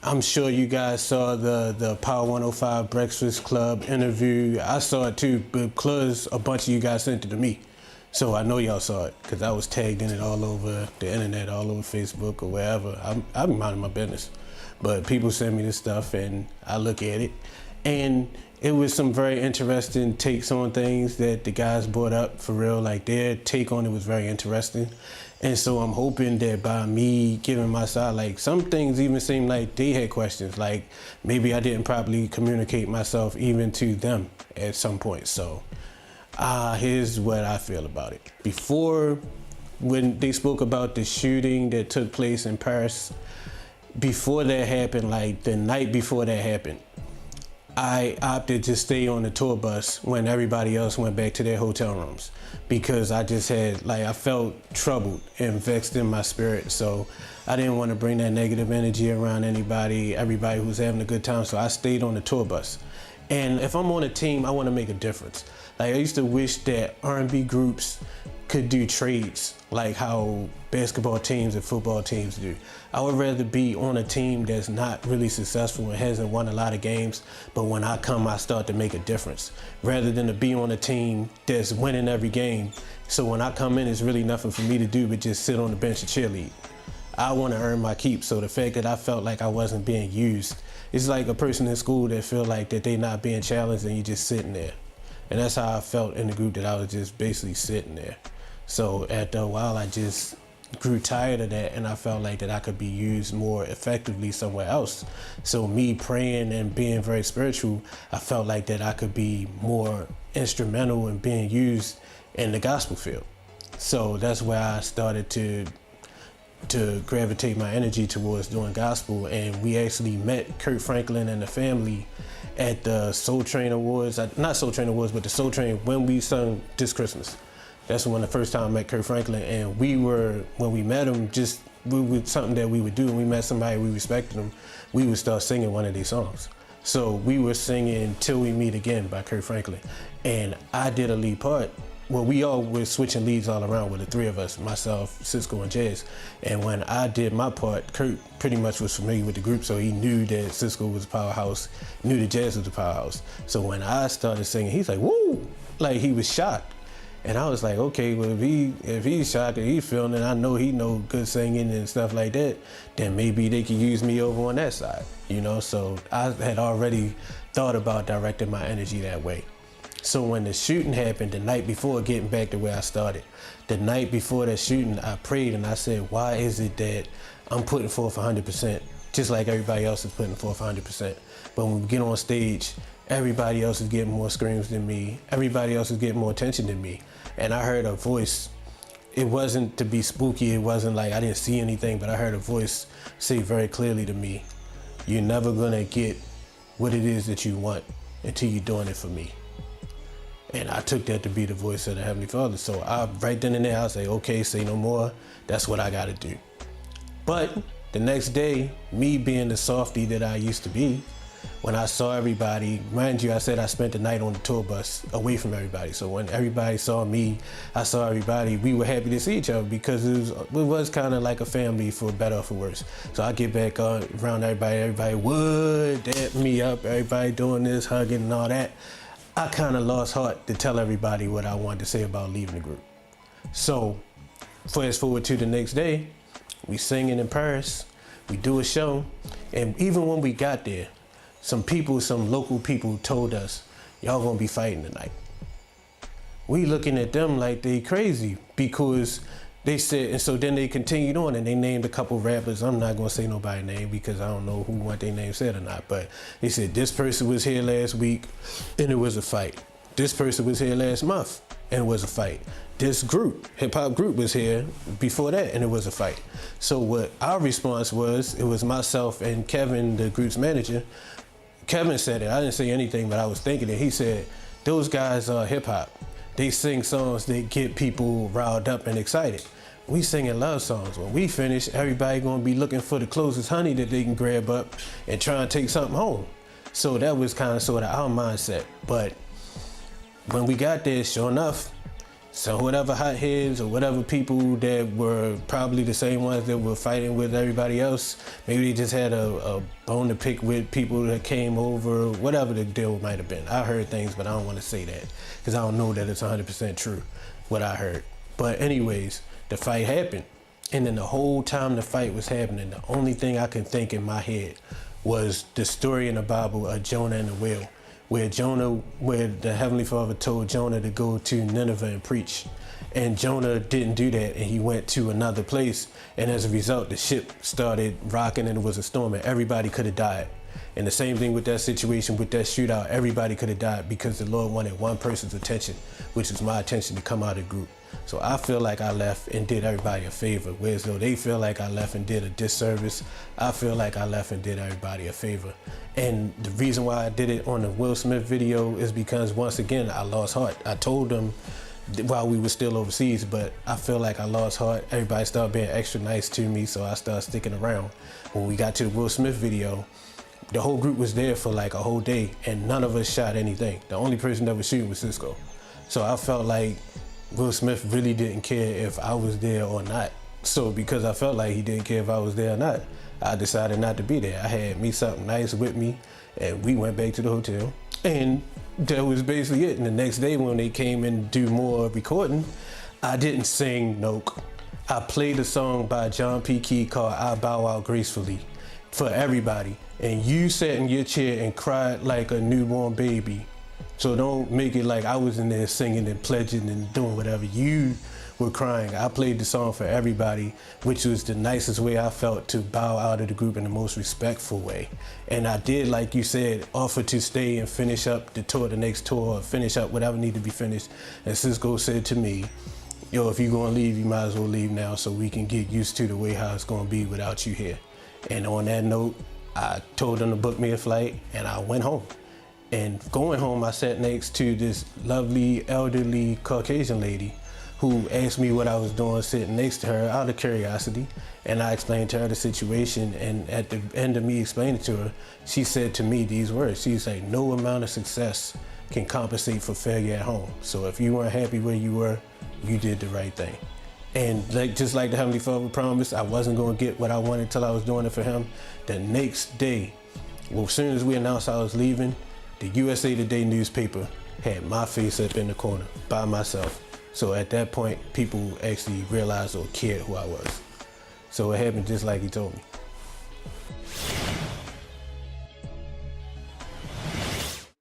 I'm sure you guys saw the Power 105 Breakfast Club interview. I saw it too, because a bunch of you guys sent it to me. So I know y'all saw it, because I was tagged in it all over the internet, all over Facebook or wherever. I'm minding my business. But people send me this stuff and I look at it. And it was some very interesting takes on things that the guys brought up, for real. Like, their take on it was very interesting. And so I'm hoping that by me giving my side, like, some things even seem like they had questions. Like, maybe I didn't properly communicate myself even to them at some point. So here's what I feel about it. Before, when they spoke about the shooting that took place in Paris, before that happened, like the night before that happened, I opted to stay on the tour bus when everybody else went back to their hotel rooms, because I just had, like, I felt troubled and vexed in my spirit. So I didn't want to bring that negative energy around everybody who's having a good time. So I stayed on the tour bus. And if I'm on a team, I want to make a difference. Like, I used to wish that R&B groups could do trades like how basketball teams and football teams do. I would rather be on a team that's not really successful and hasn't won a lot of games, but when I come, I start to make a difference, rather than to be on a team that's winning every game. So when I come in, it's really nothing for me to do but just sit on the bench and cheerlead. I want to earn my keep. So the fact that I felt like I wasn't being used, it's like a person in school that feel like that they not being challenged and you just sitting there. And that's how I felt in the group, that I was just basically sitting there. So after a while, I just grew tired of that, and I felt like that I could be used more effectively somewhere else. So me praying and being very spiritual, I felt like that I could be more instrumental in being used in the gospel field. So that's where I started to gravitate my energy towards doing gospel. And we actually met Kurt Franklin and the family at the Soul Train Awards, not Soul Train Awards, but the Soul Train, when we sung This Christmas. That's when the first time I met Kurt Franklin, and when we met him, we were something that we would do. When we met somebody, we respected them, we would start singing one of these songs. So we were singing Till We Meet Again by Kurt Franklin. And I did a lead part. Well, we all were switching leads all around with the three of us, myself, Cisco, and Jazz. And when I did my part, Kurt pretty much was familiar with the group, so he knew that Cisco was a powerhouse, knew that Jazz was a powerhouse. So when I started singing, he's like, woo! Like, he was shocked. And I was like, okay, well, if he's shocked and he's feeling it, I know he know good singing and stuff like that, then maybe they could use me over on that side, you know? So I had already thought about directing my energy that way. So when the shooting happened, the night before, getting back to where I started, the night before that shooting, I prayed and I said, why is it that I'm putting forth 100%, just like everybody else is putting forth 100%? But when we get on stage, everybody else is getting more screams than me. Everybody else is getting more attention than me. And I heard a voice. It wasn't to be spooky. It wasn't like I didn't see anything, but I heard a voice say very clearly to me, you're never gonna get what it is that you want until you're doing it for me. And I took that to be the voice of the Heavenly Father. So right then and there, I was like, okay, say no more. That's what I gotta do. But the next day, me being the softie that I used to be, when I saw everybody, mind you, I said I spent the night on the tour bus away from everybody. So when everybody saw me, I saw everybody, we were happy to see each other, because it was kind of like a family, for better or for worse. So I get back around everybody would dap me up, everybody doing this, hugging and all that. I kind of lost heart to tell everybody what I wanted to say about leaving the group. So fast forward to the next day, we singing in Paris, we do a show, and even when we got there, some local people told us, y'all gonna be fighting tonight. We looking at them like they crazy, because they said, and so then they continued on and they named a couple rappers. I'm not gonna say nobody's name because I don't know who what their name said or not, but they said this person was here last week and it was a fight. This person was here last month and it was a fight. This group, hip hop group, was here before that and it was a fight. So what our response was, it was myself and Kevin, the group's manager. Kevin said it, I didn't say anything, but I was thinking it. He said, those guys are hip hop. They sing songs that get people riled up and excited. We singing love songs. When we finish, everybody gonna be looking for the closest honey that they can grab up and try and take something home. So that was kind of sort of our mindset. But when we got there, sure enough, So whatever hotheads or whatever people that were probably the same ones that were fighting with everybody else, maybe they just had a bone to pick with people that came over, whatever the deal might have been. I heard things, but I don't want to say that because I don't know that it's 100% true, what I heard. But anyways, the fight happened. And then the whole time the fight was happening, the only thing I could think in my head was the story in the Bible of Jonah and the whale, where the Heavenly Father told Jonah to go to Nineveh and preach. And Jonah didn't do that, and he went to another place. And as a result, the ship started rocking and it was a storm and everybody could have died. And the same thing with that situation, with that shootout, everybody could have died because the Lord wanted one person's attention, which is my attention, to come out of the group. So I feel like I left and did everybody a favor, whereas though they feel like I left and did a disservice, I feel like I left and did everybody a favor. And the reason why I did it on the Will Smith video is because, once again, I lost heart. I told them while we were still overseas, but I feel like I lost heart. Everybody started being extra nice to me, so I started sticking around. When we got to the Will Smith video, the whole group was there for like a whole day and none of us shot anything. The only person that was shooting was Cisco. So I felt like Will Smith really didn't care if I was there or not. So because I felt like he didn't care if I was there or not, I decided not to be there. I had me something nice with me and we went back to the hotel, and that was basically it. And the next day when they came and do more recording, I didn't sing Noke. I played a song by John P. Key called I Bow Out Gracefully for everybody. And you sat in your chair and cried like a newborn baby. So don't make it like I was in there singing and pledging and doing whatever. You were crying. I played the song for everybody, which was the nicest way I felt to bow out of the group in the most respectful way. And I did, like you said, offer to stay and finish up the tour, the next tour, or finish up whatever needed to be finished. And Cisco said to me, yo, if you're gonna leave, you might as well leave now so we can get used to the way how it's gonna be without you here. And on that note, I told them to book me a flight and I went home. And going home, I sat next to this lovely, elderly Caucasian lady who asked me what I was doing sitting next to her out of curiosity. And I explained to her the situation, and at the end of me explaining to her, she said to me these words. She's like, no amount of success can compensate for failure at home. So if you weren't happy where you were, you did the right thing. And just like the Heavenly Father promised, I wasn't gonna get what I wanted till I was doing it for him. The next day, well, as soon as we announced I was leaving, the USA Today newspaper had my face up in the corner by myself. So at that point, people actually realized or cared who I was. So it happened just like he told me.